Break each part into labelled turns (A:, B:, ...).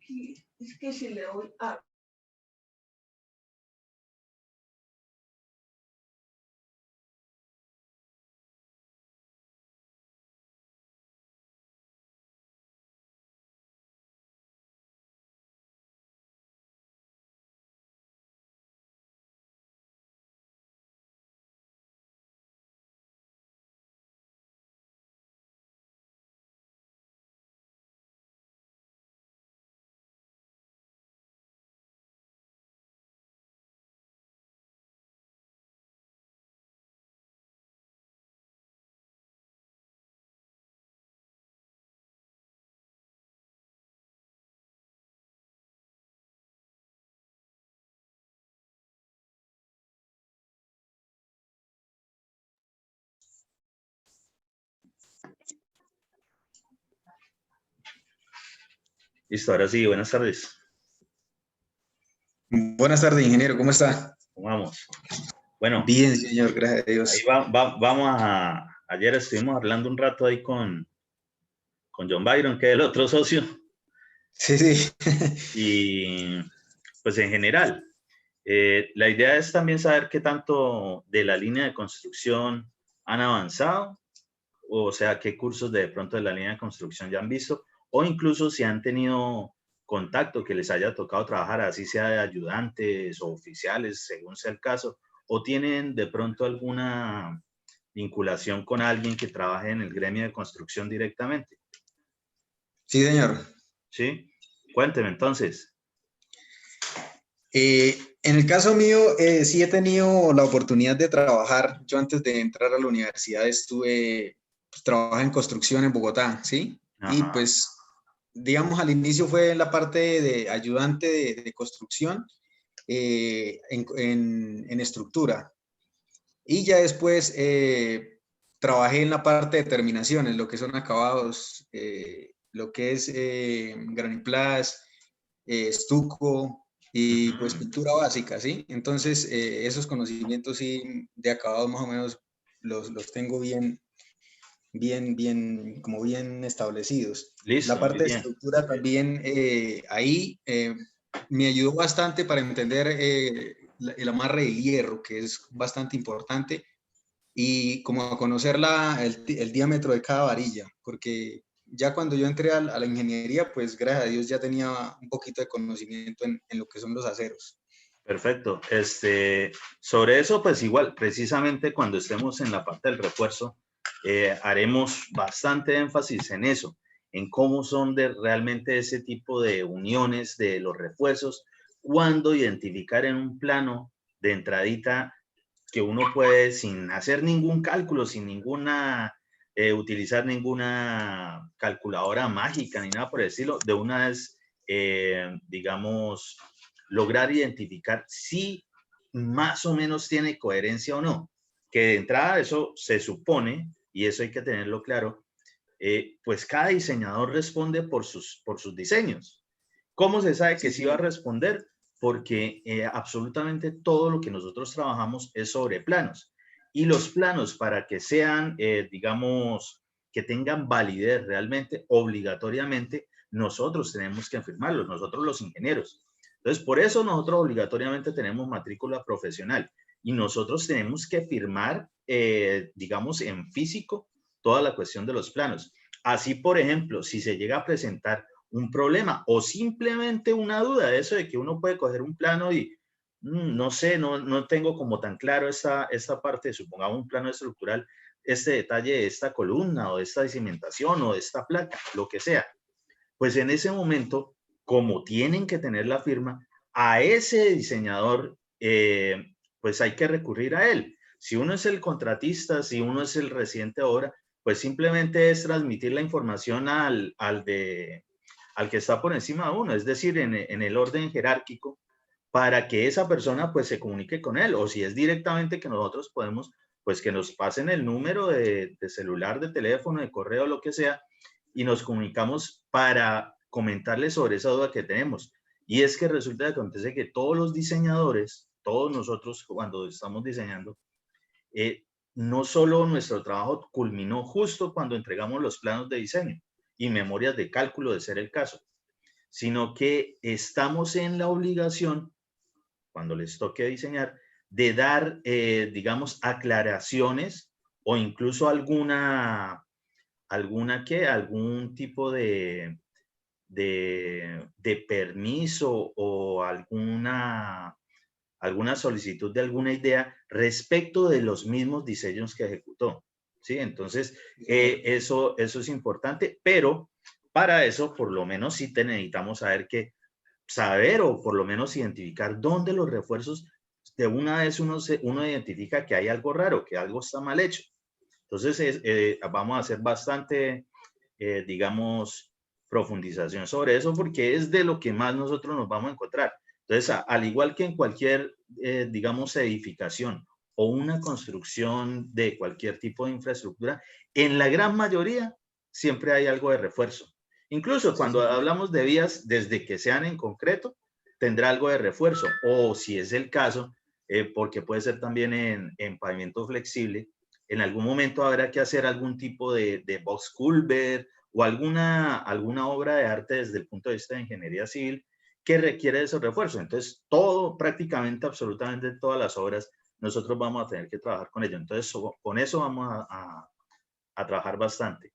A: aquí es que si le doy a...
B: Listo, ahora sí, buenas tardes.
C: Buenas tardes, ingeniero, ¿cómo está?
B: ¿Cómo vamos? Bueno,
C: bien, señor, gracias a Dios.
B: Ahí vamos a... Ayer estuvimos hablando un rato ahí con John Byron, que es el otro socio.
C: Sí, sí.
B: Y pues en general, la idea es también saber qué tanto de la línea de construcción han avanzado, o sea, qué cursos de pronto de la línea de construcción ya han visto, o incluso si han tenido contacto que les haya tocado trabajar, así sea de ayudantes o oficiales, según sea el caso, o tienen de pronto alguna vinculación con alguien que trabaje en el gremio de construcción directamente.
C: Sí, señor.
B: ¿Sí? Cuénteme entonces.
C: En el caso mío, sí he tenido la oportunidad de trabajar. Yo antes de entrar a la universidad trabajé en construcción en Bogotá, ¿sí? Y
B: Ajá.
C: pues, digamos, al inicio fue en la parte de ayudante de construcción en estructura. Y ya después trabajé en la parte de terminaciones, lo que son acabados, lo que es graniplas, estuco y pues pintura básica, ¿sí? Entonces, esos conocimientos sí de acabados más o menos los tengo como bien establecidos. La
B: Listo, muy
C: parte de
B: bien.
C: estructura también ahí me ayudó bastante para entender el amarre del hierro, que es bastante importante, y como a conocer el diámetro de cada varilla, porque ya cuando yo entré a la ingeniería, pues gracias a Dios ya tenía un poquito de conocimiento en lo que son los aceros.
B: Perfecto. Sobre eso, pues igual, precisamente cuando estemos en la parte del refuerzo, haremos bastante énfasis en eso, en cómo son realmente ese tipo de uniones de los refuerzos, cuándo identificar en un plano de entradita que uno puede, sin hacer ningún cálculo, sin utilizar ninguna calculadora mágica ni nada por el estilo, de una vez, digamos, lograr identificar si más o menos tiene coherencia o no. Que de entrada eso se supone, y eso hay que tenerlo claro, pues cada diseñador responde por sus diseños. ¿Cómo se sabe que sí va a responder? Porque absolutamente todo lo que nosotros trabajamos es sobre planos. Y los planos, para que sean, digamos, que tengan validez realmente, obligatoriamente, nosotros tenemos que firmarlos, nosotros los ingenieros. Entonces, por eso nosotros obligatoriamente tenemos matrícula profesional y nosotros tenemos que firmar, digamos, en físico toda la cuestión de los planos. Así, por ejemplo, si se llega a presentar un problema o simplemente una duda de eso de que uno puede coger un plano y no sé, no tengo como tan claro esta parte, supongamos un plano estructural, este detalle de esta columna o de esta cimentación o de esta placa, lo que sea. Pues en ese momento, como tienen que tener la firma, a ese diseñador, pues hay que recurrir a él. Si uno es el contratista, si uno es el residente de obra, pues simplemente es transmitir la información al que está por encima de uno, es decir, en el orden jerárquico, para que esa persona pues se comunique con él, o si es directamente que nosotros podemos, pues que nos pasen el número de celular, de teléfono, de correo, lo que sea, y nos comunicamos para comentarles sobre esa duda que tenemos. Y es que resulta que acontece que todos los diseñadores, todos nosotros cuando estamos diseñando, no solo nuestro trabajo culminó justo cuando entregamos los planos de diseño y memorias de cálculo de ser el caso, sino que estamos en la obligación, cuando les toque diseñar, de dar, digamos, aclaraciones o incluso algún tipo de permiso o alguna solicitud de alguna idea respecto de los mismos diseños que ejecutó. ¿Sí? Entonces, eso es importante, pero para eso, por lo menos, sí necesitamos saber o por lo menos identificar dónde los refuerzos, de una vez uno identifica que hay algo raro, que algo está mal hecho. Entonces, vamos a hacer bastante, digamos, profundización sobre eso, porque es de lo que más nosotros nos vamos a encontrar. Entonces, al igual que en cualquier, digamos, edificación o una construcción de cualquier tipo de infraestructura, en la gran mayoría siempre hay algo de refuerzo. Incluso cuando hablamos de vías, desde que sean en concreto, tendrá algo de refuerzo. O si es el caso, porque puede ser también en pavimento flexible, en algún momento habrá que hacer algún tipo de box culvert o alguna obra de arte desde el punto de vista de ingeniería civil que requiere de esos refuerzos. Entonces, prácticamente, absolutamente todas las obras, nosotros vamos a tener que trabajar con ello. Entonces, con eso vamos a trabajar bastante.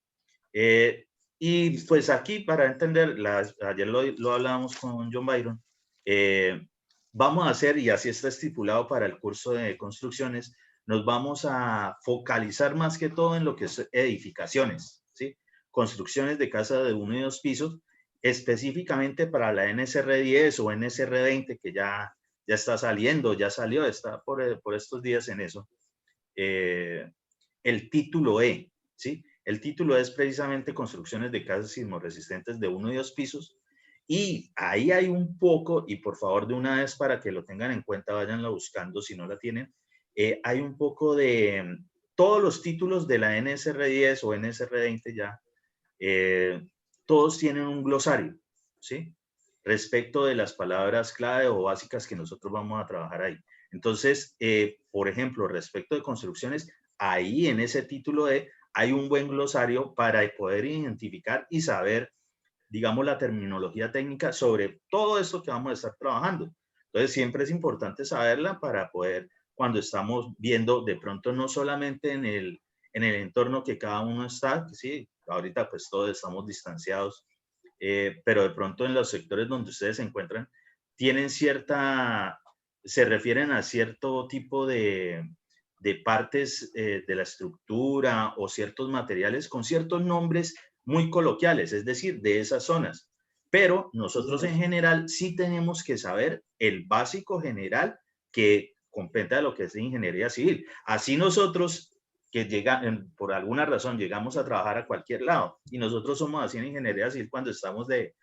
B: Y pues aquí, para entender, ayer lo hablábamos con John Byron, vamos a hacer, y así está estipulado para el curso de construcciones, nos vamos a focalizar más que todo en lo que es edificaciones, ¿sí? Construcciones de casa de 1 y 2 pisos, específicamente para la NSR 10 o NSR 20, que ya está saliendo, ya salió, está por estos días en eso. El título E, ¿sí? El título es precisamente construcciones de casas sismorresistentes de 1 y 2 pisos. Y ahí hay un poco, y por favor de una vez para que lo tengan en cuenta, váyanla buscando si no la tienen, hay un poco de todos los títulos de la NSR 10 o NSR 20 ya, todos tienen un glosario, ¿sí? Respecto de las palabras clave o básicas que nosotros vamos a trabajar ahí. Entonces, por ejemplo, respecto de construcciones, ahí en ese título hay un buen glosario para poder identificar y saber, digamos, la terminología técnica sobre todo esto que vamos a estar trabajando. Entonces, siempre es importante saberla para poder, cuando estamos viendo de pronto no solamente en el entorno que cada uno está, sí, ahorita pues todos estamos distanciados, pero de pronto en los sectores donde ustedes se encuentran, se refieren a cierto tipo de partes de la estructura o ciertos materiales con ciertos nombres muy coloquiales, es decir, de esas zonas. Pero nosotros en general sí tenemos que saber el básico general que comprende lo que es ingeniería civil. Así nosotros por alguna razón llegamos a trabajar a cualquier lado y nosotros somos así en ingeniería civil cuando estamos de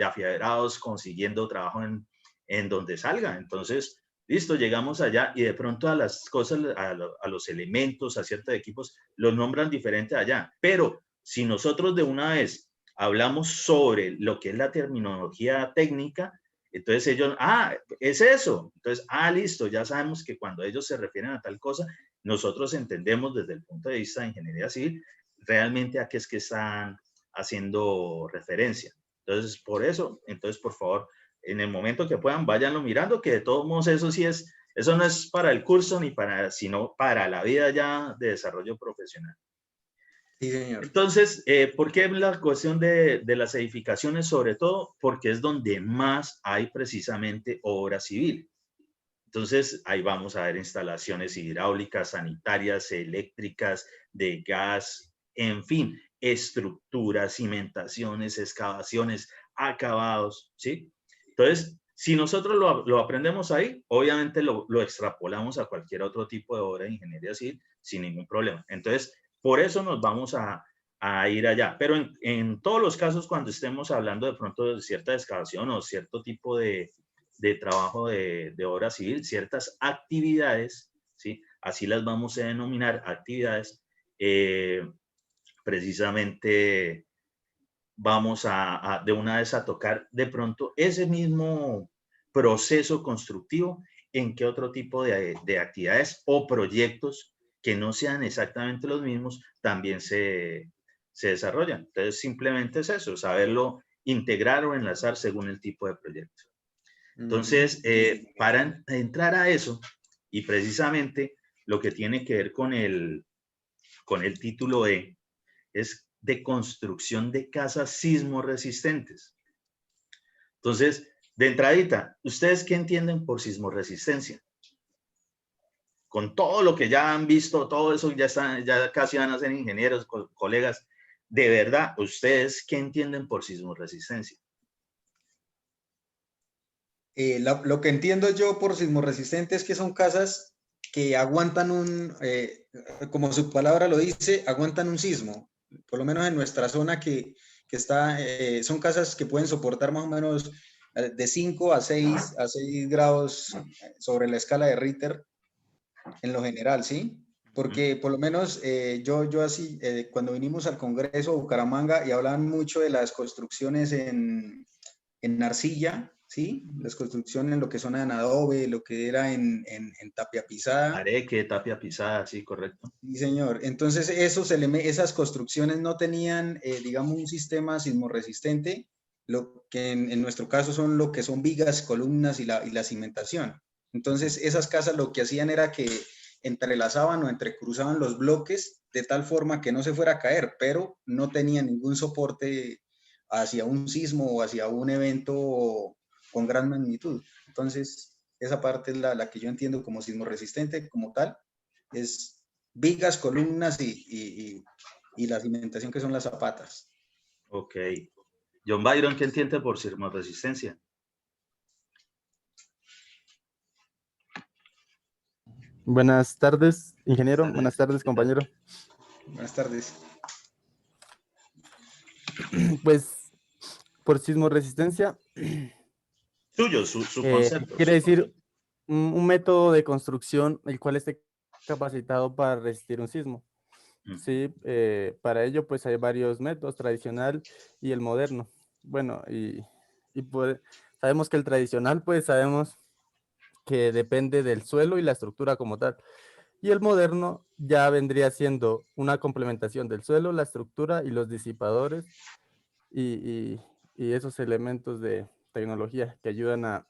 B: afiaderados consiguiendo trabajo en donde salga. Entonces, listo, llegamos allá y de pronto a las cosas, a los elementos, a ciertos equipos, los nombran diferente allá. Pero si nosotros de una vez hablamos sobre lo que es la terminología técnica, entonces ellos, es eso. Entonces, listo, ya sabemos que cuando ellos se refieren a tal cosa, nosotros entendemos desde el punto de vista de ingeniería civil realmente a qué es que están haciendo referencia. Entonces, por eso, por favor, en el momento que puedan, váyanlo mirando, que de todos modos eso no es para el curso sino para la vida ya de desarrollo profesional.
C: Sí, señor.
B: Entonces, ¿por qué la cuestión de las edificaciones? Sobre todo porque es donde más hay precisamente obra civil. Entonces, ahí vamos a ver instalaciones hidráulicas, sanitarias, eléctricas, de gas, en fin, estructuras, cimentaciones, excavaciones, acabados, ¿sí? Entonces, si nosotros lo aprendemos ahí, obviamente lo extrapolamos a cualquier otro tipo de obra de ingeniería civil sin ningún problema. Entonces, por eso nos vamos a ir allá. Pero en todos los casos, cuando estemos hablando de pronto de cierta excavación o cierto tipo de trabajo de obra civil, ciertas actividades, ¿sí? Así las vamos a denominar actividades, precisamente vamos de una vez a tocar de pronto ese mismo proceso constructivo en qué otro tipo de actividades o proyectos que no sean exactamente los mismos también se desarrollan. Entonces simplemente es eso, saberlo integrar o enlazar según el tipo de proyecto. Entonces, para entrar a eso, y precisamente lo que tiene que ver con el título E, es de construcción de casas sismo resistentes. Entonces, de entradita, ¿ustedes qué entienden por sismo resistencia? Con todo lo que ya han visto, todo eso ya casi van a ser ingenieros, colegas. De verdad, ¿ustedes qué entienden por sismo resistencia?
C: Lo que entiendo yo por sismorresistente es que son casas que aguantan como su palabra lo dice, aguantan un sismo. Por lo menos en nuestra zona que está, son casas que pueden soportar más o menos de 5 a 6 grados sobre la escala de Richter en lo general, ¿sí? Porque por lo menos yo así, cuando vinimos al Congreso de Bucaramanga y hablaban mucho de las construcciones en arcilla, ¿sí? Las construcciones en lo que son en adobe, lo que era en tapia pisada.
B: Areque, tapia pisada, sí, correcto.
C: Sí, señor. Entonces, esas construcciones no tenían, digamos, un sistema sismorresistente, lo que en nuestro caso son lo que son vigas, columnas y la cimentación. Entonces, esas casas lo que hacían era que entrelazaban o entrecruzaban los bloques de tal forma que no se fuera a caer, pero no tenían ningún soporte hacia un sismo o hacia un evento con gran magnitud. Entonces, esa parte es la que yo entiendo como sismo resistente como tal, es vigas, columnas y la cimentación que son las zapatas.
B: Ok. John Byron, ¿qué entiende por sismo resistencia?
D: Buenas tardes, ingeniero. Buenas tardes, compañero.
C: Buenas tardes.
D: Pues por sismo resistencia
B: Suyo, su concepto.
D: quiere decir un método de construcción el cual esté capacitado para resistir un sismo. Sí, para ello pues hay varios métodos, tradicional y el moderno. Bueno, y pues, sabemos que el tradicional pues sabemos que depende del suelo y la estructura como tal. Y el moderno ya vendría siendo una complementación del suelo, la estructura y los disipadores y esos elementos de tecnología que ayudan a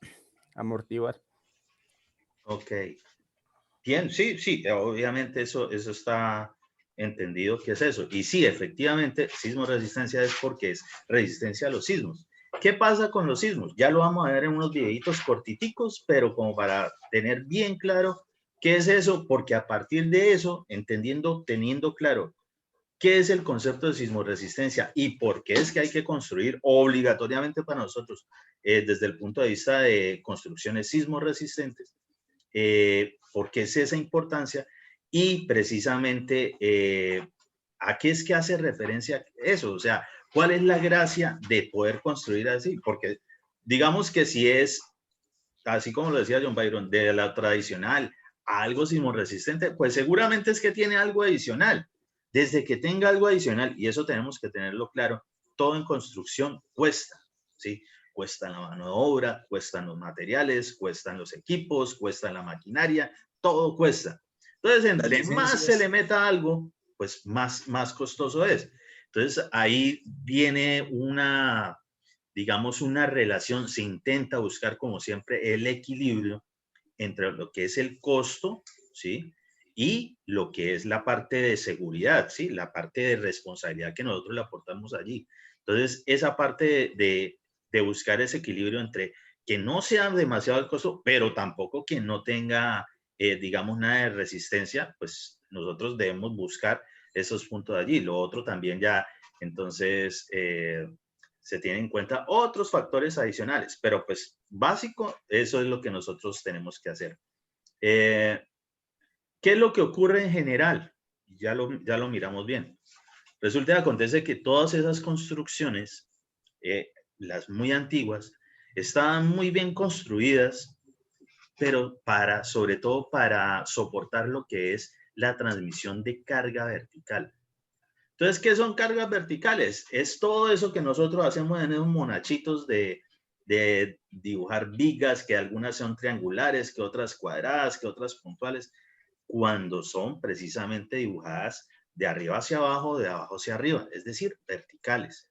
D: amortiguar.
B: Ok. Bien, sí, sí, obviamente eso está entendido que es eso. Y sí, efectivamente, sismo resistencia es porque es resistencia a los sismos. ¿Qué pasa con los sismos? Ya lo vamos a ver en unos videitos cortiticos, pero como para tener bien claro qué es eso, porque a partir de eso, teniendo claro qué es el concepto de sismoresistencia y por qué es que hay que construir obligatoriamente para nosotros, desde el punto de vista de construcciones sismoresistentes, por qué es esa importancia y precisamente a qué es que hace referencia eso, o sea, cuál es la gracia de poder construir así, porque digamos que si es, así como lo decía John Byron, de la tradicional a algo sismorresistente, pues seguramente es que tiene algo adicional. Desde que tenga algo adicional, y eso tenemos que tenerlo claro, todo en construcción cuesta, ¿sí? Cuesta la mano de obra, cuestan los materiales, cuestan los equipos, cuesta la maquinaria, todo cuesta. Entonces, entre más se le meta algo, pues más costoso es. Entonces, ahí viene digamos, una relación, se intenta buscar como siempre el equilibrio entre lo que es el costo, ¿sí? Y lo que es la parte de seguridad, ¿sí? La parte de responsabilidad que nosotros le aportamos allí. Entonces, esa parte de buscar ese equilibrio entre que no sea demasiado el costo, pero tampoco que no tenga, digamos, nada de resistencia, pues nosotros debemos buscar esos puntos allí. Lo otro también ya, entonces, se tienen en cuenta otros factores adicionales, pero pues básico, eso es lo que nosotros tenemos que hacer. ¿Qué es lo que ocurre en general? Ya lo miramos bien. Resulta que acontece que todas esas construcciones, las muy antiguas, estaban muy bien construidas, pero sobre todo para soportar lo que es la transmisión de carga vertical. Entonces, ¿qué son cargas verticales? Es todo eso que nosotros hacemos en esos monachitos de dibujar vigas, que algunas son triangulares, que otras cuadradas, que otras puntuales, cuando son precisamente dibujadas de arriba hacia abajo, de abajo hacia arriba, es decir, verticales.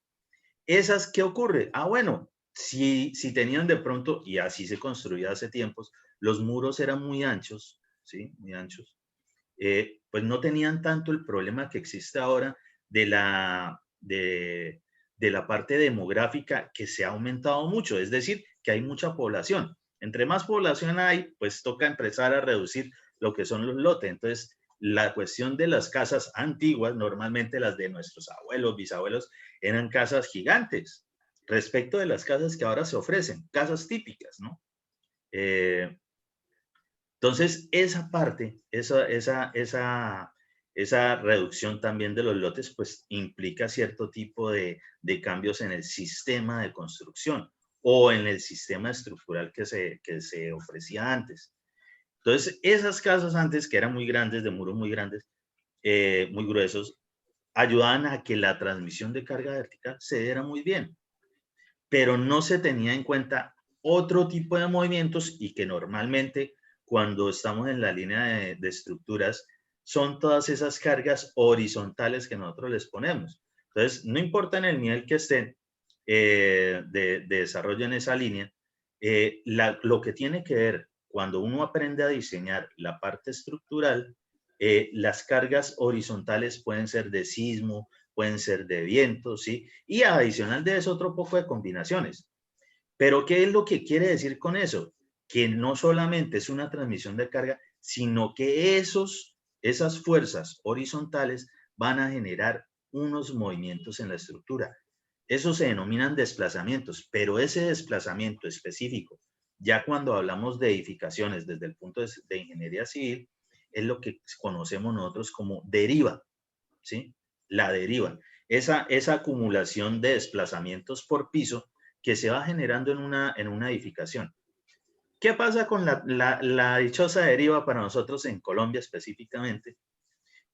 B: ¿Esas qué ocurre? Ah, bueno, si tenían de pronto, y así se construía hace tiempos, los muros eran muy anchos, ¿sí? Muy anchos. Pues no tenían tanto el problema que existe ahora de la parte demográfica que se ha aumentado mucho, es decir, que hay mucha población. Entre más población hay, pues toca empezar a reducir lo que son los lotes. Entonces, la cuestión de las casas antiguas, normalmente las de nuestros abuelos, bisabuelos, eran casas gigantes respecto de las casas que ahora se ofrecen, casas típicas, ¿no? Entonces, esa parte, esa reducción también de los lotes, pues implica cierto tipo de cambios en el sistema de construcción o en el sistema estructural que se ofrecía antes. Entonces, esas casas antes, que eran muy grandes, de muros muy grandes, muy gruesos, ayudaban a que la transmisión de carga vertical se diera muy bien, pero no se tenía en cuenta otro tipo de movimientos y que normalmente cuando estamos en la línea de estructuras son todas esas cargas horizontales que nosotros les ponemos. Entonces, no importa en el nivel que estén de desarrollo en esa línea, lo que tiene que ver cuando uno aprende a diseñar la parte estructural, las cargas horizontales pueden ser de sismo, pueden ser de viento, ¿sí? Y adicional de eso, otro poco de combinaciones. Pero, ¿qué es lo que quiere decir con eso? Que no solamente es una transmisión de carga, sino que esas fuerzas horizontales van a generar unos movimientos en la estructura. Eso se denominan desplazamientos, pero ese desplazamiento específico, ya cuando hablamos de edificaciones desde el punto de ingeniería civil, es lo que conocemos nosotros como deriva, ¿sí? La deriva. Esa acumulación de desplazamientos por piso que se va generando en una edificación. ¿Qué pasa con la dichosa deriva para nosotros en Colombia específicamente?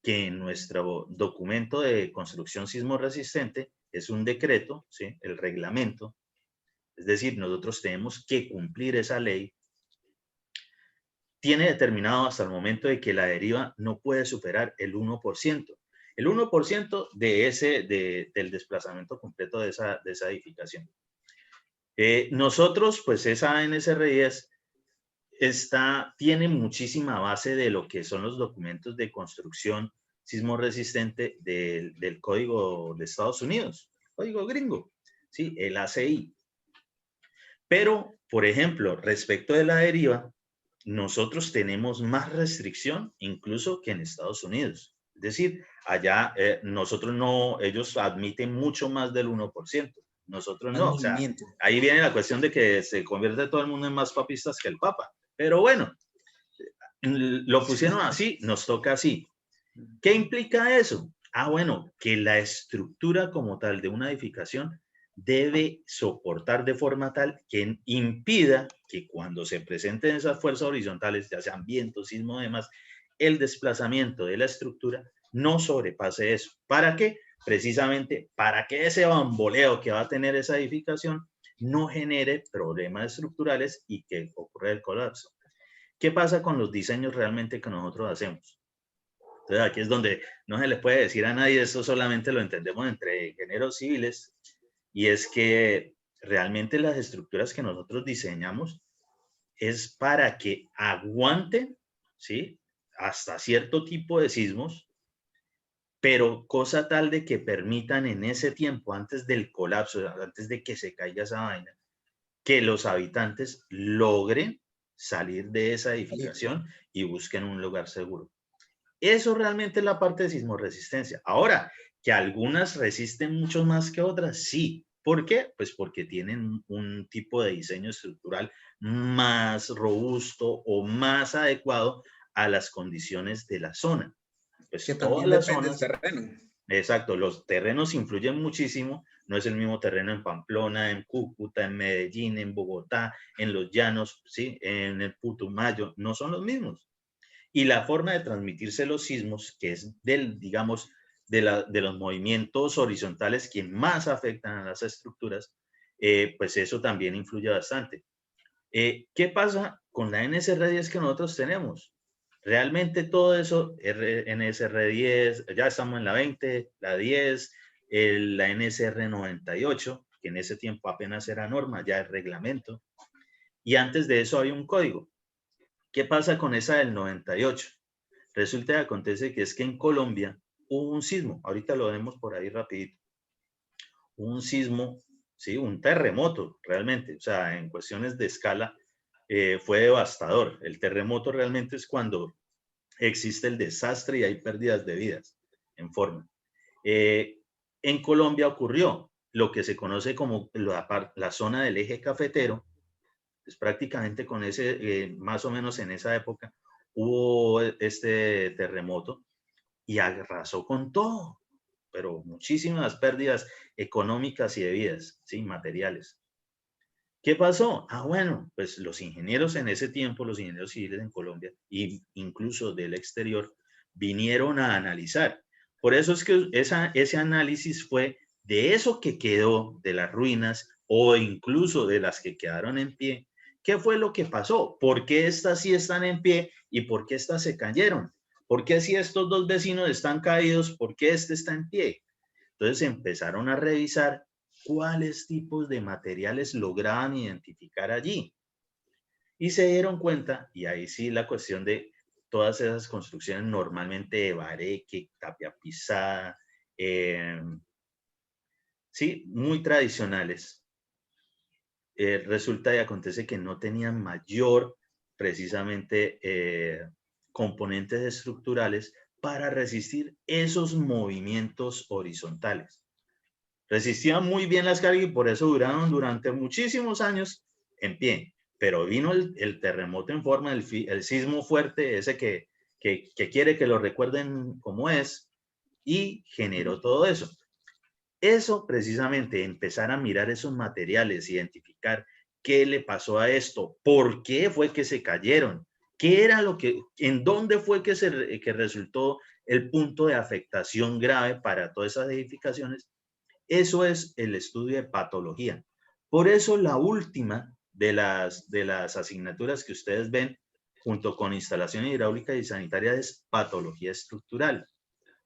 B: Que en nuestro documento de construcción sismo resistente es un decreto, ¿sí? El reglamento, es decir, nosotros tenemos que cumplir esa ley, tiene determinado hasta el momento de que la deriva no puede superar el 1%. El 1% del desplazamiento completo de esa edificación. Nosotros, pues esa NSR10 tiene muchísima base de lo que son los documentos de construcción sismo resistente del Código de Estados Unidos, Código gringo, ¿sí? El ACI. Pero, por ejemplo, respecto de la deriva, nosotros tenemos más restricción incluso que en Estados Unidos. Es decir, allá ellos admiten mucho más del 1%. Nosotros no. O sea, ahí viene la cuestión de que se convierte todo el mundo en más papistas que el Papa. Pero bueno, lo pusieron así, nos toca así. ¿Qué implica eso? Ah, bueno, que la estructura como tal de una edificación debe soportar de forma tal que impida que cuando se presenten esas fuerzas horizontales, ya sean vientos, sismo, demás, el desplazamiento de la estructura no sobrepase eso. ¿Para qué? Precisamente para que ese bamboleo que va a tener esa edificación no genere problemas estructurales y que ocurra el colapso. ¿Qué pasa con los diseños realmente que nosotros hacemos? Entonces aquí es donde no se le puede decir a nadie, esto solamente lo entendemos entre ingenieros civiles, y es que realmente las estructuras que nosotros diseñamos es para que aguanten, ¿sí? Hasta cierto tipo de sismos, pero cosa tal de que permitan en ese tiempo, antes del colapso, antes de que se caiga esa vaina, que los habitantes logren salir de esa edificación y busquen un lugar seguro. Eso realmente es la parte de sismoresistencia. Ahora, que algunas resisten mucho más que otras, sí. ¿Por qué? Pues porque tienen un tipo de diseño estructural más robusto o más adecuado a las condiciones de la zona. Pues
C: que
B: todas
C: también
B: las
C: depende
B: zonas,
C: del terreno.
B: exacto, los terrenos influyen muchísimo. No es el mismo terreno en Pamplona, en Cúcuta, en Medellín, en Bogotá, en los llanos, ¿sí? En el Putumayo, no son los mismos. Y la forma de transmitirse los sismos, que es digamos, de los movimientos horizontales que más afectan a las estructuras, pues eso también influye bastante. ¿Qué pasa con la NSR10 que nosotros tenemos? Realmente todo eso, NSR10, ya estamos en la 20, la 10, la NSR98, porque en ese tiempo apenas era norma, ya es reglamento. Y antes de eso había un código. ¿Qué pasa con esa del 98? Resulta y acontece que es que en Colombia hubo un sismo, ahorita lo vemos por ahí rapidito, un sismo, sí, un terremoto realmente, o sea, en cuestiones de escala fue devastador. El terremoto realmente es cuando existe el desastre y hay pérdidas de vidas en forma. En Colombia ocurrió lo que se conoce como la zona del eje cafetero, pues prácticamente con ese, más o menos en esa época, hubo este terremoto y arrasó con todo, pero muchísimas pérdidas económicas y de vidas, ¿sí? Materiales. ¿Qué pasó? Ah, bueno, pues los ingenieros en ese tiempo, los ingenieros civiles en Colombia, e incluso del exterior, vinieron a analizar. Por eso es que ese análisis fue de eso que quedó, de las ruinas o incluso de las que quedaron en pie. ¿Qué fue lo que pasó? ¿Por qué estas sí están en pie y por qué estas se cayeron? ¿Por qué si estos dos vecinos están caídos, por qué este está en pie? Entonces empezaron a revisar cuáles tipos de materiales lograban identificar allí. Y se dieron cuenta, y ahí sí la cuestión de todas esas construcciones normalmente de bareque, tapia pisada, sí, muy tradicionales. Resulta y acontece que no tenían mayor, precisamente, componentes estructurales para resistir esos movimientos horizontales. Resistían muy bien las cargas y por eso duraron durante muchísimos años en pie. Pero vino el terremoto en forma, el sismo fuerte, ese que quiere que lo recuerden como es, y generó todo eso. Eso precisamente, empezar a mirar esos materiales, identificar qué le pasó a esto, por qué fue que se cayeron, qué era lo que, en dónde fue que resultó el punto de afectación grave para todas esas edificaciones. Eso es el estudio de patología. Por eso la última de las asignaturas que ustedes ven junto con instalación hidráulica y sanitaria es patología estructural.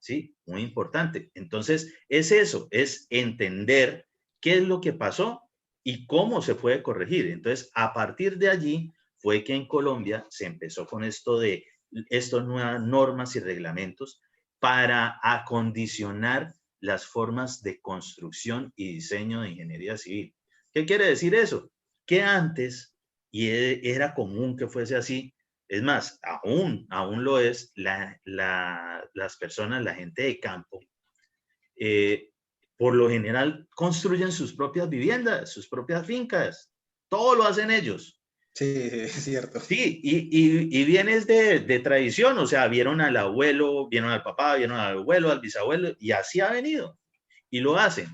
B: ¿Sí? Muy importante. Entonces, es eso, es entender qué es lo que pasó y cómo se puede corregir. Entonces, a partir de allí fue que en Colombia se empezó con esto de estas nuevas normas y reglamentos para acondicionar las formas de construcción y diseño de ingeniería civil. ¿Qué quiere decir eso? Que antes, y era común que fuese así, es más, aún lo es, las personas, la gente de campo, por lo general construyen sus propias viviendas, sus propias fincas, todo lo hacen ellos.
C: Sí, es cierto.
B: Sí, y vienes de tradición, o sea, vieron al abuelo, vieron al papá, vieron al abuelo, al bisabuelo, y así ha venido, y lo hacen.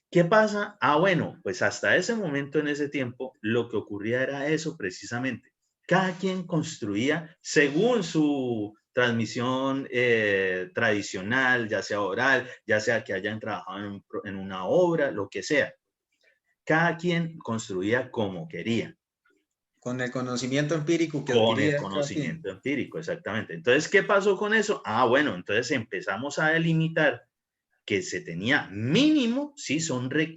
B: ¿Qué pasa? Ah, bueno, pues hasta ese momento, en ese tiempo, lo que ocurría era eso precisamente. Cada quien construía según su transmisión tradicional, ya sea oral, ya sea que hayan trabajado en una obra, lo que sea. Cada quien construía como quería.
C: Con el conocimiento empírico que
B: Con el
C: adquiría cada quien.
B: conocimiento empírico, exactamente. Entonces, ¿qué pasó con eso? Ah, bueno, entonces empezamos a delimitar que se tenía mínimo, sí,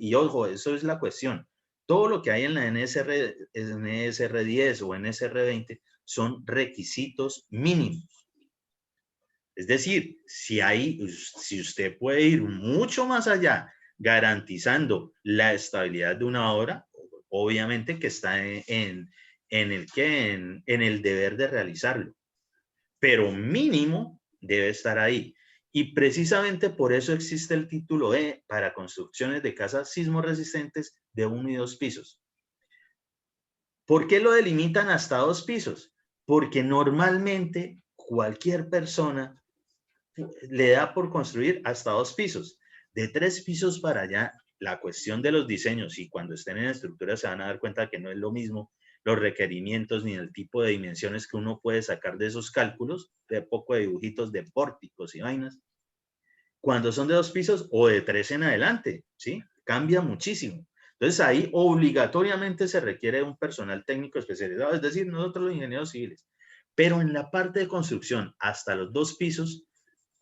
B: y ojo, eso es la cuestión. Todo lo que hay en la NSR 10 o NSR 20 son requisitos mínimos. Es decir, si usted puede ir mucho más allá, garantizando la estabilidad de una obra, obviamente que está en el deber de realizarlo. Pero mínimo debe estar ahí. Y precisamente por eso existe el título E para construcciones de casas sismo resistentes de 1 y 2 pisos. ¿Por qué lo delimitan hasta 2 pisos? Porque normalmente cualquier persona le da por construir hasta 2 pisos. De 3 pisos para allá, la cuestión de los diseños, y cuando estén en estructura se van a dar cuenta que no es lo mismo los requerimientos ni el tipo de dimensiones que uno puede sacar de esos cálculos, de poco de dibujitos de pórticos y vainas, cuando son de 2 pisos o de 3 en adelante, ¿sí? Cambia muchísimo. Entonces ahí obligatoriamente se requiere un personal técnico especializado, es decir, nosotros los ingenieros civiles. Pero en la parte de construcción, hasta los 2 pisos,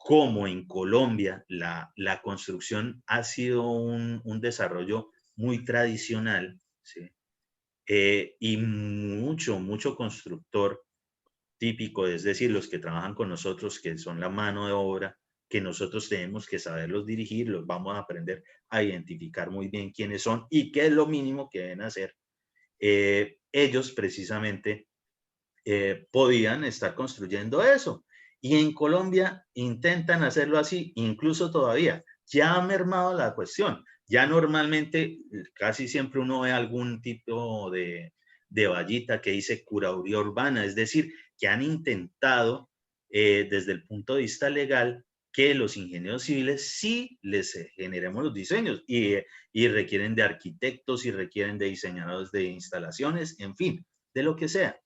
B: como en Colombia la construcción ha sido un desarrollo muy tradicional, ¿sí? Y mucho constructor típico, es decir, los que trabajan con nosotros, que son la mano de obra, que nosotros tenemos que saberlos dirigir, los vamos a aprender a identificar muy bien quiénes son y qué es lo mínimo que deben hacer. Ellos precisamente podían estar construyendo eso. Y en Colombia intentan hacerlo así, incluso todavía. Ya ha mermado la cuestión. Ya normalmente, casi siempre uno ve algún tipo de vallita que dice curaduría urbana, es decir, que han intentado desde el punto de vista legal que los ingenieros civiles sí les generemos los diseños y requieren de arquitectos y requieren de diseñadores de instalaciones, en fin, de lo que sea.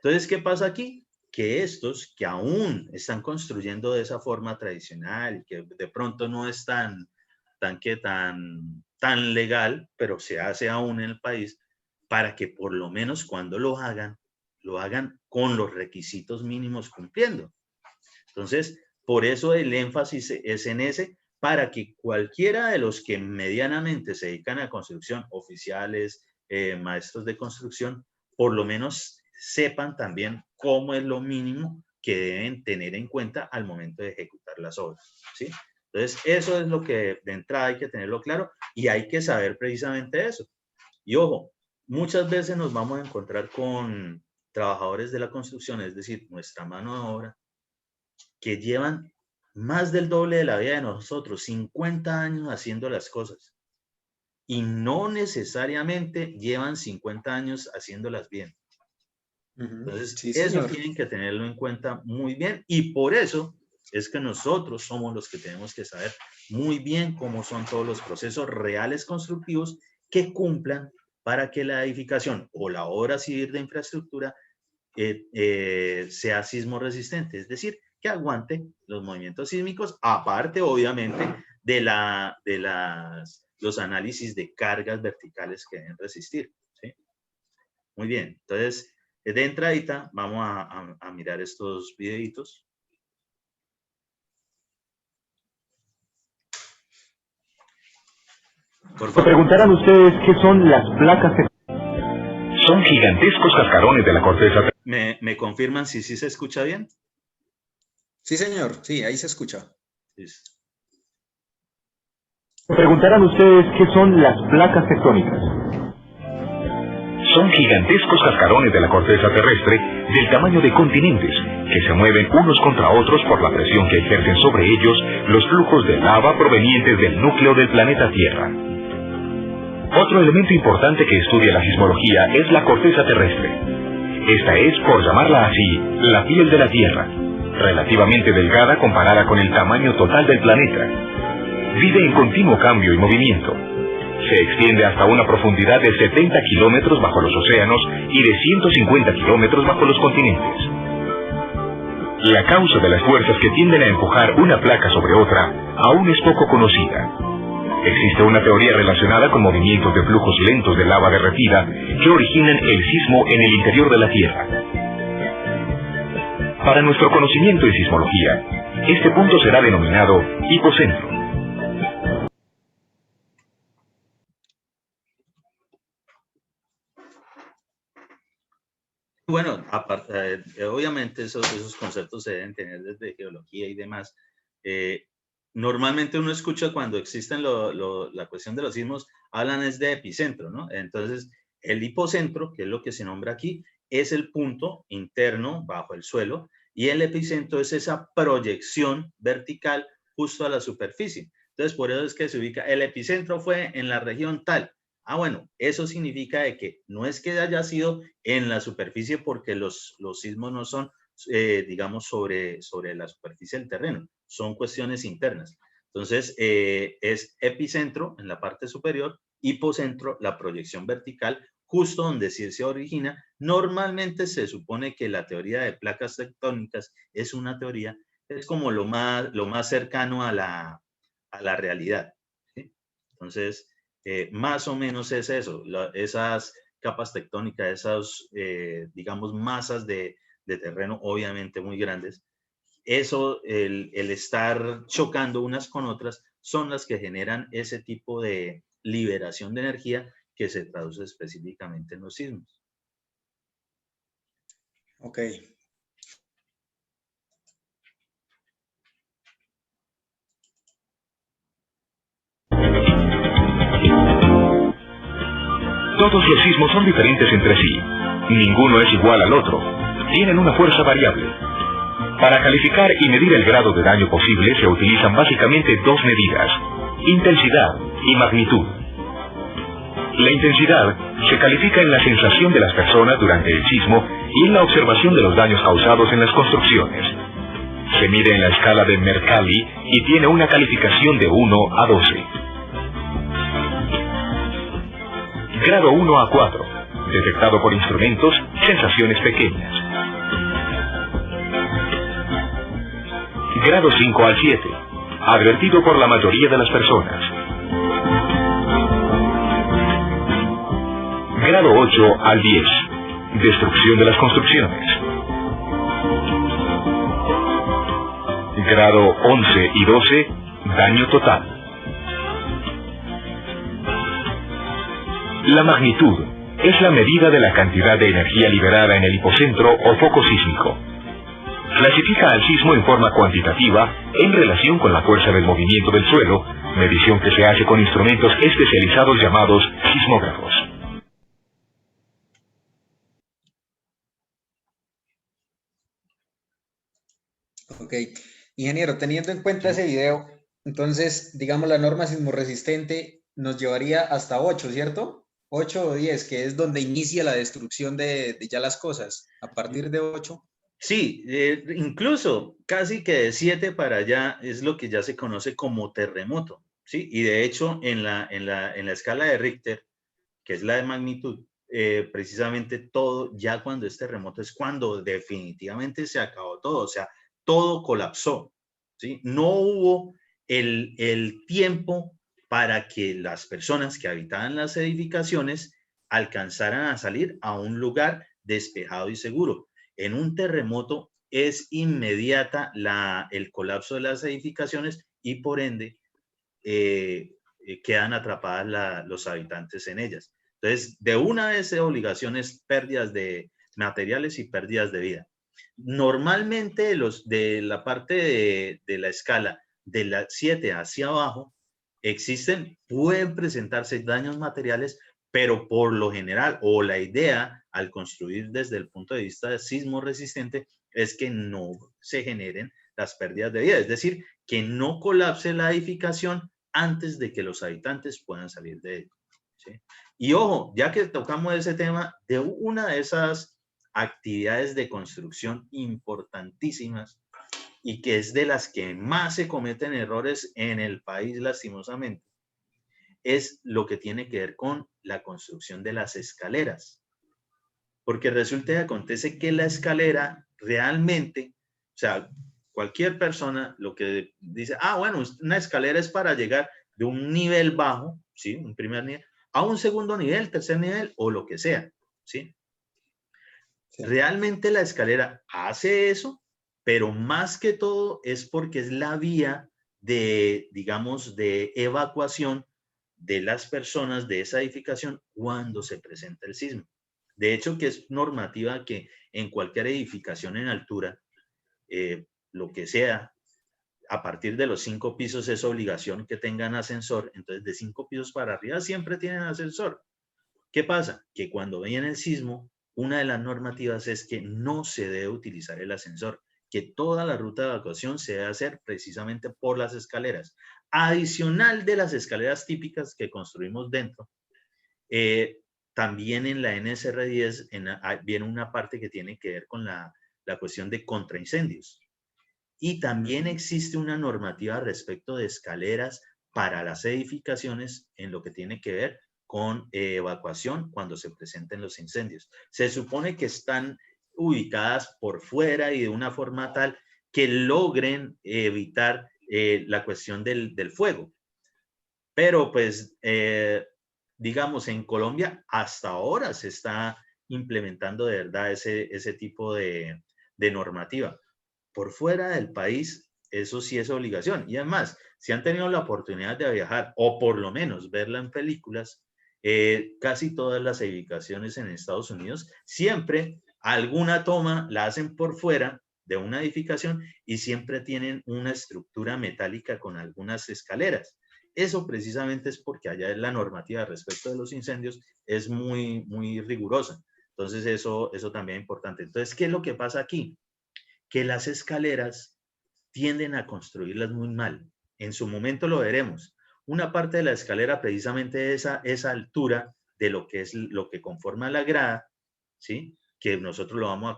B: Entonces, ¿qué pasa aquí? Que estos que aún están construyendo de esa forma tradicional y que de pronto no es tan legal, pero se hace aún en el país, para que por lo menos cuando lo hagan con los requisitos mínimos cumpliendo. Entonces, por eso el énfasis es en ese, para que cualquiera de los que medianamente se dedican a construcción, oficiales, maestros de construcción, por lo menos sepan también cómo es lo mínimo que deben tener en cuenta al momento de ejecutar las obras, ¿sí? Entonces, eso es lo que de entrada hay que tenerlo claro y hay que saber precisamente eso. Y ojo, muchas veces nos vamos a encontrar con trabajadores de la construcción, es decir, nuestra mano de obra, que llevan más del doble de la vida de nosotros, 50 años haciendo las cosas. Y no necesariamente llevan 50 años haciéndolas bien. Entonces,
C: Sí,
B: eso
C: señor.
B: tienen que tenerlo en cuenta muy bien y por eso es que nosotros somos los que tenemos que saber muy bien cómo son todos los procesos reales constructivos que cumplan para que la edificación o la obra civil de infraestructura sea sismo resistente, es decir, que aguante los movimientos sísmicos, aparte obviamente de los análisis de cargas verticales que deben resistir, ¿sí? Muy bien, entonces de entradita vamos a mirar estos videitos. Por favor.
E: Preguntarán ustedes qué son las placas. Son gigantescos cascarones de la corteza.
B: ¿Me confirman si sí se escucha bien?
C: Sí, señor. Sí, ahí se escucha.
B: Listo.
E: Preguntarán ustedes qué son las placas tectónicas. Son gigantescos cascarones de la corteza terrestre del tamaño de continentes que se mueven unos contra otros por la presión que ejercen sobre ellos los flujos de lava provenientes del núcleo del planeta Tierra. Otro elemento importante que estudia la sismología es la corteza terrestre. Esta es, por llamarla así, la piel de la Tierra, relativamente delgada comparada con el tamaño total del planeta. Vive en continuo cambio y movimiento. Se extiende hasta una profundidad de 70 kilómetros bajo los océanos y de 150 kilómetros bajo los continentes. La causa de las fuerzas que tienden a empujar una placa sobre otra aún es poco conocida. Existe una teoría relacionada con movimientos de flujos lentos de lava derretida que originan el sismo en el interior de la Tierra. Para nuestro conocimiento en sismología, este punto será denominado hipocentro.
B: Bueno, aparte, obviamente esos conceptos se deben tener desde geología y demás. Normalmente uno escucha cuando existen la cuestión de los sismos, hablan es de epicentro, ¿no? Entonces, el hipocentro, que es lo que se nombra aquí, es el punto interno bajo el suelo y el epicentro es esa proyección vertical justo a la superficie. Entonces, por eso es que se ubica, el epicentro fue en la región tal. Ah, bueno, eso significa de que no es que haya sido en la superficie porque los sismos no son, digamos, sobre la superficie del terreno, son cuestiones internas. Entonces, es epicentro en la parte superior, hipocentro, la proyección vertical, justo donde sí se origina. Normalmente se supone que la teoría de placas tectónicas es una teoría, es como lo más cercano a la realidad, ¿sí? Entonces, más o menos es eso, esas capas tectónicas, esas, digamos, masas de terreno obviamente muy grandes, eso, el estar chocando unas con otras, son las que generan ese tipo de liberación de energía que se traduce específicamente en los sismos.
C: Ok.
E: Todos los sismos son diferentes entre sí. Ninguno es igual al otro. Tienen una fuerza variable. Para calificar y medir el grado de daño posible se utilizan básicamente dos medidas: intensidad y magnitud. La intensidad se califica en la sensación de las personas durante el sismo y en la observación de los daños causados en las construcciones. Se mide en la escala de Mercalli y tiene una calificación de 1 a 12. Grado 1 a 4, detectado por instrumentos, sensaciones pequeñas. Grado 5 al 7, advertido por la mayoría de las personas. Grado 8 al 10, destrucción de las construcciones. Grado 11 y 12, daño total. La magnitud es la medida de la cantidad de energía liberada en el hipocentro o foco sísmico. Clasifica al sismo en forma cuantitativa en relación con la fuerza del movimiento del suelo, medición que se hace con instrumentos especializados llamados sismógrafos.
C: Ok. Ingeniero, teniendo en cuenta ese video, entonces, digamos, la norma sismorresistente nos llevaría hasta 8, ¿cierto? 8 o 10, que es donde inicia la destrucción de ya las cosas. A partir de 8.
B: Sí, incluso casi que de 7 para allá es lo que ya se conoce como terremoto, ¿sí? Y de hecho, en la escala de Richter, que es la de magnitud, precisamente todo, ya cuando es terremoto, es cuando definitivamente se acabó todo, o sea, todo colapsó, ¿sí? No hubo el tiempo para que las personas que habitaban las edificaciones alcanzaran a salir a un lugar despejado y seguro. En un terremoto es inmediata el colapso de las edificaciones y por ende quedan atrapadas los habitantes en ellas. Entonces, de una vez obligaciones, pérdidas de materiales y pérdidas de vida. Normalmente de la parte de la escala de la 7 hacia abajo, pueden presentarse daños materiales, pero por lo general, o la idea al construir desde el punto de vista de sismo resistente, es que no se generen las pérdidas de vida, es decir, que no colapse la edificación antes de que los habitantes puedan salir de ella, ¿sí? Y ojo, ya que tocamos ese tema, de una de esas actividades de construcción importantísimas y que es de las que más se cometen errores en el país, lastimosamente, es lo que tiene que ver con la construcción de las escaleras. Porque resulta y acontece que la escalera realmente, o sea, cualquier persona lo que dice, bueno, una escalera es para llegar de un nivel bajo, ¿sí? Un primer nivel, a un segundo nivel, tercer nivel o lo que sea, ¿sí? Sí. Realmente la escalera hace eso, pero más que todo es porque es la vía de, digamos, de evacuación de las personas de esa edificación cuando se presenta el sismo. De hecho, que es normativa que en cualquier edificación en altura, lo que sea, a partir de los 5 pisos es obligación que tengan ascensor. Entonces, de 5 pisos para arriba siempre tienen ascensor. ¿Qué pasa? Que cuando viene el sismo, una de las normativas es que no se debe utilizar el ascensor, que toda la ruta de evacuación se debe hacer precisamente por las escaleras. Adicional de las escaleras típicas que construimos dentro, también en la NSR 10 viene una parte que tiene que ver con la cuestión de contraincendios. Y también existe una normativa respecto de escaleras para las edificaciones en lo que tiene que ver con evacuación cuando se presenten los incendios. Se supone que están ubicadas por fuera y de una forma tal que logren evitar la cuestión del fuego. Pero pues, digamos, en Colombia hasta ahora se está implementando de verdad ese tipo de normativa. por fuera del país, eso sí es obligación. Y además, si han tenido la oportunidad de viajar o por lo menos verla en películas, casi todas las edificaciones en Estados Unidos siempre alguna toma la hacen por fuera de una edificación y siempre tienen una estructura metálica con algunas escaleras. Eso precisamente es porque allá la normativa respecto de los incendios es muy, muy rigurosa. Entonces eso también es importante. Entonces, ¿qué es lo que pasa aquí? Que las escaleras tienden a construirlas muy mal. En su momento lo veremos. Una parte de la escalera precisamente esa altura de lo que es lo que conforma la grada, ¿sí? Que nosotros lo vamos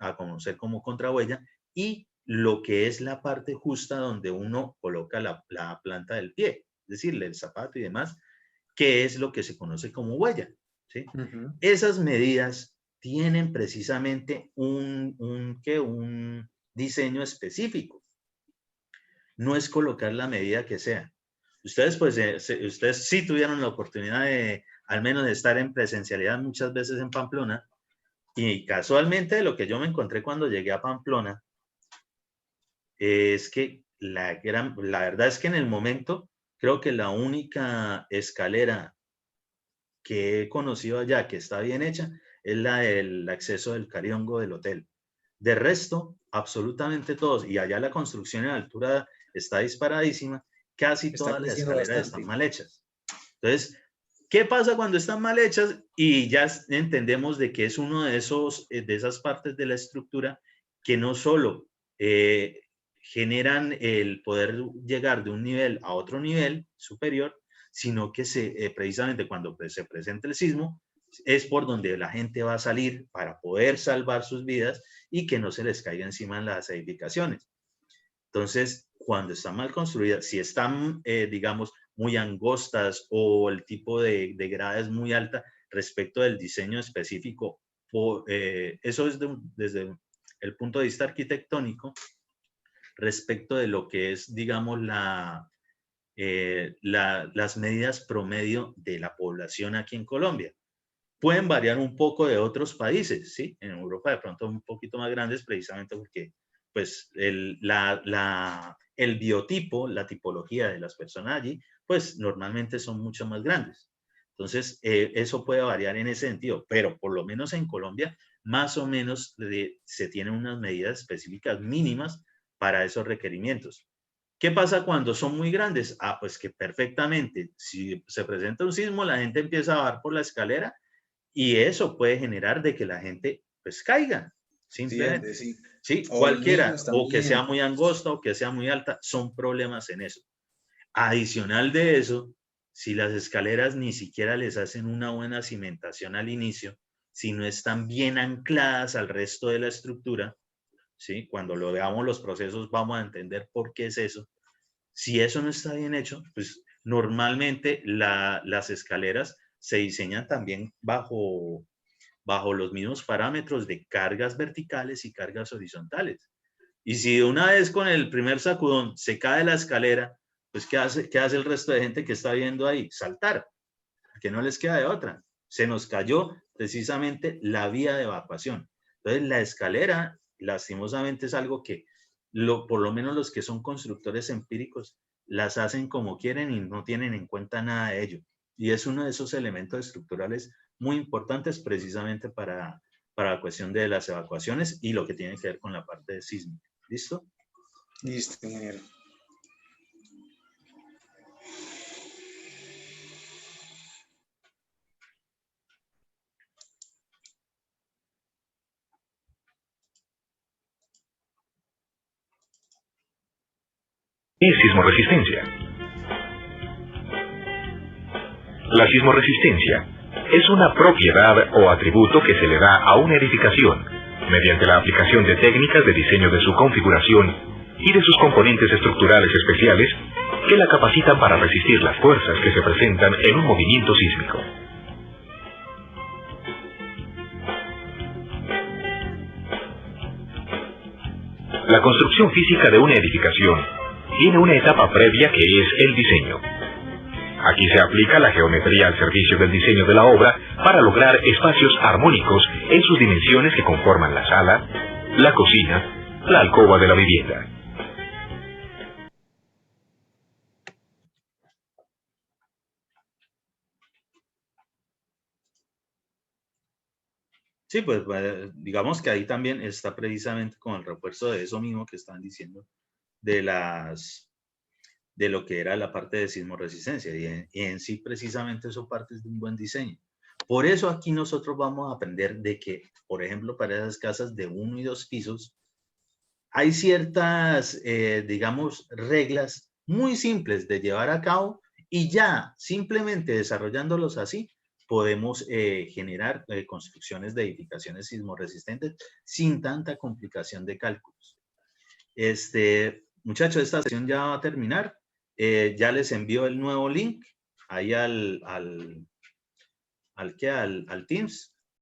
B: a conocer como contrahuella, y lo que es la parte justa donde uno coloca la planta del pie, es decir, el zapato y demás, que es lo que se conoce como huella, ¿sí? Esas medidas tienen precisamente un diseño específico. No es colocar la medida que sea. Ustedes, pues, ustedes sí tuvieron la oportunidad de, al menos de estar en presencialidad muchas veces en Pamplona, y casualmente lo que yo me encontré cuando llegué a Pamplona es que la verdad es que en el momento creo que la única escalera que he conocido allá que está bien hecha es la del acceso del cariongo del hotel. De resto, absolutamente todos, y allá la construcción en altura está disparadísima, casi todas las escaleras están mal hechas. Entonces, ¿qué pasa cuando están mal hechas? Y ya entendemos de que es uno de esas partes de la estructura que no solo generan el poder llegar de un nivel a otro nivel superior, sino que precisamente cuando se presenta el sismo, es por donde la gente va a salir para poder salvar sus vidas y que no se les caiga encima en las edificaciones. Entonces, cuando están mal construidas, si están, digamos, muy angostas o el tipo de grada es muy alta respecto del diseño específico, eso es desde el punto de vista arquitectónico, respecto de lo que es, digamos, las medidas promedio de la población aquí en Colombia. Pueden variar un poco de otros países, ¿sí? En Europa de pronto un poquito más grandes, precisamente porque pues el biotipo, la tipología de las personas allí, pues normalmente son mucho más grandes. Entonces, eso puede variar en ese sentido, pero por lo menos en Colombia, más o menos se tienen unas medidas específicas mínimas para esos requerimientos. ¿Qué pasa cuando son muy grandes? Ah, pues que perfectamente, si se presenta un sismo, la gente empieza a bajar por la escalera y eso puede generar de que la gente pues caiga, simplemente. Sí, cualquiera, o que sea muy angosta o que sea muy alta, son problemas en eso. Adicional de eso, si las escaleras ni siquiera les hacen una buena cimentación al inicio, si no están bien ancladas al resto de la estructura, ¿sí? Cuando lo veamos los procesos vamos a entender por qué es eso. Si eso no está bien hecho, pues normalmente las escaleras se diseñan también bajo los mismos parámetros de cargas verticales y cargas horizontales. Y si de una vez con el primer sacudón se cae la escalera, pues ¿qué hace el resto de gente que está viendo ahí? Saltar, porque no les queda de otra. Se nos cayó precisamente la vía de evacuación. Entonces la escalera, lastimosamente, es algo que por lo menos los que son constructores empíricos las hacen como quieren y no tienen en cuenta nada de ello. Y es uno de esos elementos estructurales muy importantes precisamente para la cuestión de las evacuaciones y lo que tiene que ver con la parte de sismo. ¿Listo?
C: Listo, ingeniero.
E: ¿Qué es sismoresistencia? La sismoresistencia es una propiedad o atributo que se le da a una edificación mediante la aplicación de técnicas de diseño de su configuración y de sus componentes estructurales especiales que la capacitan para resistir las fuerzas que se presentan en un movimiento sísmico. La construcción física de una edificación tiene una etapa previa que es el diseño. Aquí se aplica la geometría al servicio del diseño de la obra para lograr espacios armónicos en sus dimensiones que conforman la sala, la cocina, la alcoba de la vivienda.
B: Sí, pues digamos que ahí también está precisamente con el refuerzo de eso mismo que están diciendo, de lo que era la parte de sismoresistencia, y en sí precisamente eso parte de un buen diseño. Por eso aquí nosotros vamos a aprender de que, por ejemplo, para esas casas de 1 y 2 pisos, hay ciertas, digamos, reglas muy simples de llevar a cabo, y ya simplemente desarrollándolos así, podemos generar construcciones de edificaciones sismorresistentes sin tanta complicación de cálculos. Muchachos, esta sesión ya va a terminar. Ya les envío el nuevo link ahí al Teams.